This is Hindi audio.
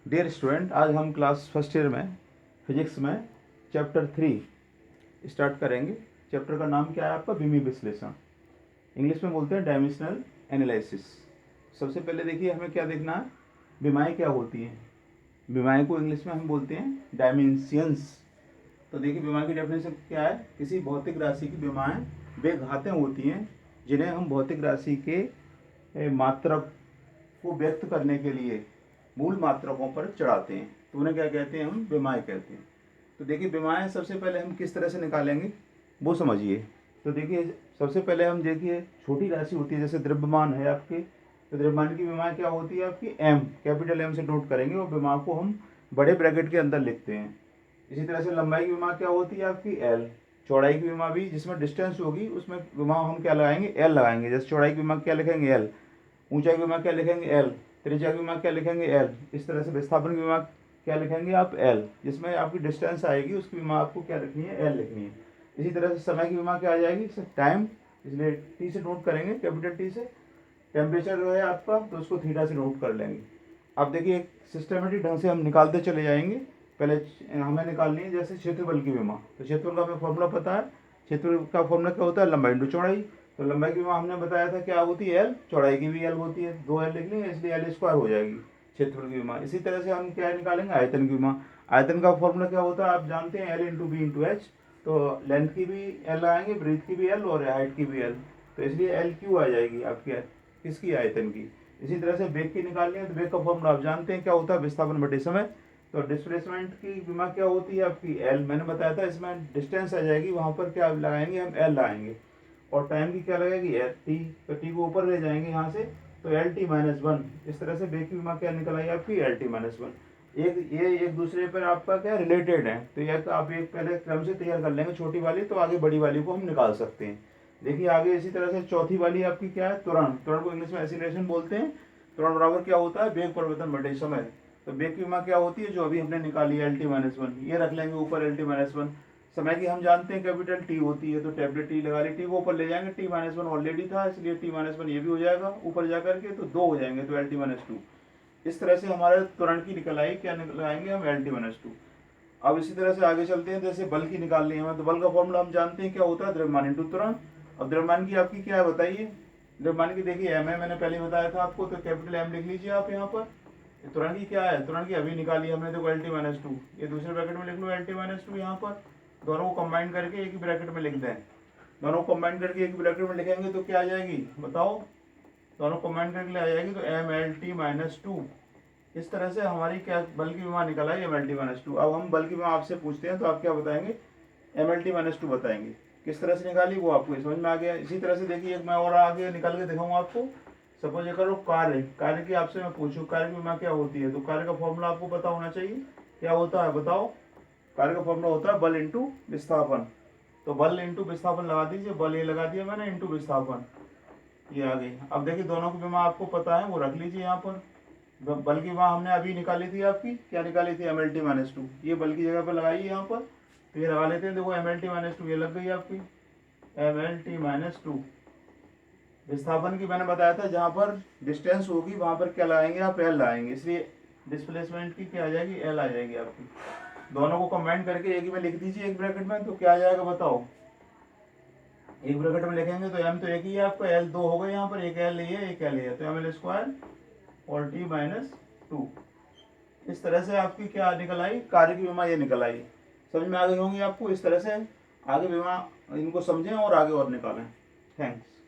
डियर स्टूडेंट, आज हम क्लास फर्स्ट ईयर में फिजिक्स में चैप्टर 3 स्टार्ट करेंगे। चैप्टर का नाम क्या है आपका? विमीय विश्लेषण। इंग्लिश में बोलते हैं डायमेंशनल एनालिसिस। सबसे पहले देखिए हमें क्या देखना है, विमाएँ क्या होती हैं। विमाएँ को इंग्लिश में हम बोलते हैं डायमेंशियंस। तो देखिए विमाएँ की डेफिनेशन क्या है? किसी भौतिक राशि की विमाएँ वे घातें होती हैं जिन्हें हम भौतिक राशि के मात्रक को व्यक्त करने के लिए मूल मात्रकों पर चढ़ाते हैं, तो उन्हें क्या कहते हैं? हम विमाएँ कहते हैं। तो देखिए विमाएँ सबसे पहले हम किस तरह से निकालेंगे वो समझिए। तो देखिए सबसे पहले हम देखिए छोटी राशि होती है, जैसे द्रव्यमान है आपके, तो द्रव्यमान की विमाएँ क्या होती है आपकी? एम, कैपिटल एम से नोट करेंगे और विमा को हम बड़े ब्रैकेट के अंदर लिखते हैं। इसी तरह से लंबाई की विमा क्या होती है आपकी? एल। चौड़ाई की विमा भी जिसमें डिस्टेंस होगी उसमें विमा हम क्या लगाएंगे? एल लगाएंगे। जैसे चौड़ाई की विमा क्या लिखेंगे? एल। ऊंचाई की विमा क्या लिखेंगे? एल। त्रिज्या की विमा क्या लिखेंगे? एल। इस तरह से विस्थापन की विमा क्या लिखेंगे आप? एल। जिसमें आपकी डिस्टेंस आएगी उसकी विमा आपको क्या लिखनी है? एल लिखनी है। इसी तरह से समय की विमा क्या आ जाएगी? टाइम, इसलिए टी से नोट करेंगे, कैपिटल टी से। टेम्परेचर जो है आपका, तो उसको थीटा से नोट कर लेंगे। अब देखिए एक सिस्टमेटिक ढंग से हम निकालते चले जाएंगे। पहले हमें निकालनी है जैसे क्षेत्रफल की विमा। तो क्षेत्रफल का हमें फॉर्मूला पता है। क्षेत्रफल का फॉर्मूला क्या होता है? लंबाई इंटू चौड़ाई। तो लंबाई की विमा हमने बताया था क्या होती है? एल। चौड़ाई की भी एल होती है, दो एल लिख लेंगे, इसलिए एल स्क्वायर हो जाएगी क्षेत्रफल की विमा। इसी तरह से हम क्या निकालेंगे? आयतन की विमा। आयतन का फॉर्मूला क्या होता है आप जानते हैं? L into B into H. तो लेंथ की भी एल आएंगे, ब्रीथ की भी एल और हाइट की भी एल, तो इसलिए एल क्यू आ जाएगी आपकी किसकी? आयतन की। इसी तरह से वेग की निकालनी है, तो वेग का फॉर्मूला आप जानते हैं क्या होता है? विस्थापन बटे समय। तो डिस्प्लेसमेंट की विमा क्या होती है आपकी? एल। मैंने बताया था इसमें डिस्टेंस आ जाएगी, वहाँ पर क्या लगाएंगे हम? एल लगाएंगे। और टाइम की क्या लगेगी? L T. तो टी को ऊपर ले जाएंगे यहाँ से, तो एल टी माइनस वन। इस तरह से वेग की विमा क्या निकल आई आपकी? L T minus one. ये एक दूसरे पर आपका क्या रिलेटेड है, तो यह आप एक पहले क्रम से तैयार कर लेंगे छोटी वाली, तो आगे बड़ी वाली को हम निकाल सकते हैं। देखिए आगे इसी तरह से चौथी वाली आपकी क्या है? त्वरण। त्वरण को इंग्लिश में एक्सीलरेशन बोलते हैं। त्वरण बराबर क्या होता है? वेग परिवर्तन बटे समय। तो वेग की विमा क्या होती है जो अभी हमने निकाली है? L T minus one. ये रख लेंगे ऊपर एल टी माइनस वन। समय की हम जानते हैं कैपिटल टी होती है, तो टैबलेट टी लगा ली, टी को ऊपर ले जाएंगे, टी माइनस वन ऑलरेडी था इसलिए टी माइनस वन ये भी हो जाएगा ऊपर जाकर के, तो दो हो जाएंगे, तो एल टी माइनस टू। इस तरह से हमारे त्वरण की निकल आई, क्या निकल आएंगे हम? L T minus two. अब इसी तरह से आगे चलते हैं, जैसे बल की निकालनी है हमें, तो बल का फॉर्मूला हम जानते हैं क्या होता है? द्रव्यमान इंटू त्वरण। अब द्रव्यमान की आपकी क्या है बताइए? द्रव्यमान की देखिए एम है, मैंने पहले बताया था आपको, तो कैपिटल एम लिख लीजिए आप यहाँ पर। त्वरण की क्या है? त्वरण की अभी निकाली हमने, देखो एल टी माइनस टू, ये दूसरे ब्रैकेट में लिख लो एल टी माइनस टू यहाँ पर। दोनों को कंबाइन करके एक ही ब्रैकेट में लिख दें। दोनों को कंबाइन करके एक ही ब्रैकेट में लिखेंगे तो क्या आ जाएगी बताओ? दोनों कंबाइन करके आ जाएगी तो M L T minus two. इस तरह से हमारी क्या बल की विमा निकल आई? M L T minus two. अब हम बल की विमा आपसे पूछते हैं तो आप क्या बताएंगे? M L T minus two बताएंगे। किस तरह से निकाली वो आपको समझ में आ गया। इसी तरह से देखिए मैं और आगे निकाल के दिखाऊंगा आपको। सपोज ये करो कार्य, कार्य की आपसे मैं पूछूं कार्य की विमा क्या होती है, तो कार्य का फॉर्मूला आपको पता होना चाहिए। क्या होता है बताओ? कार्य का फॉर्मूला होता है बल इंटू विस्थापन। तो बल इंटू विस्थापन लगा दीजिए, बल ये लगा दिया मैंने, इंटू विस्थापन ये आ गई। अब देखिए दोनों की विमा आपको पता है वो रख लीजिए यहाँ पर। बल की विमा हमने अभी निकाली थी आपकी, क्या निकाली थी? M L T minus two. ये बल की जगह पर लगाइए यहाँ पर, तो ये लगा लेते हैं, देखो M L T minus two ये लग गई आपकी, M L T minus two. विस्थापन की मैंने बताया था जहाँ पर डिस्टेंस होगी वहाँ पर क्या लगाएंगे आप? एल लगाएंगे, इसलिए डिस्प्लेसमेंट की क्या आ जाएगी? एल आ जाएगी आपकी। दोनों को कंबाइन करके एक ही में लिख दीजिए एक ब्रैकेट में, तो क्या आ जाएगा बताओ? एक ब्रैकेट में लिखेंगे तो एम तो एक ही है आपका, एल दो हो गए यहाँ पर, एक एल ये एक एल ये, तो एम एल स्क्वायर और टी माइनस टू। इस तरह से आपकी क्या निकल आई? कार्य की विमा ये निकल आई। समझ में आ गई होंगी आपको। इस तरह से आगे विमा इनको समझें और आगे और निकालें। थैंक्स।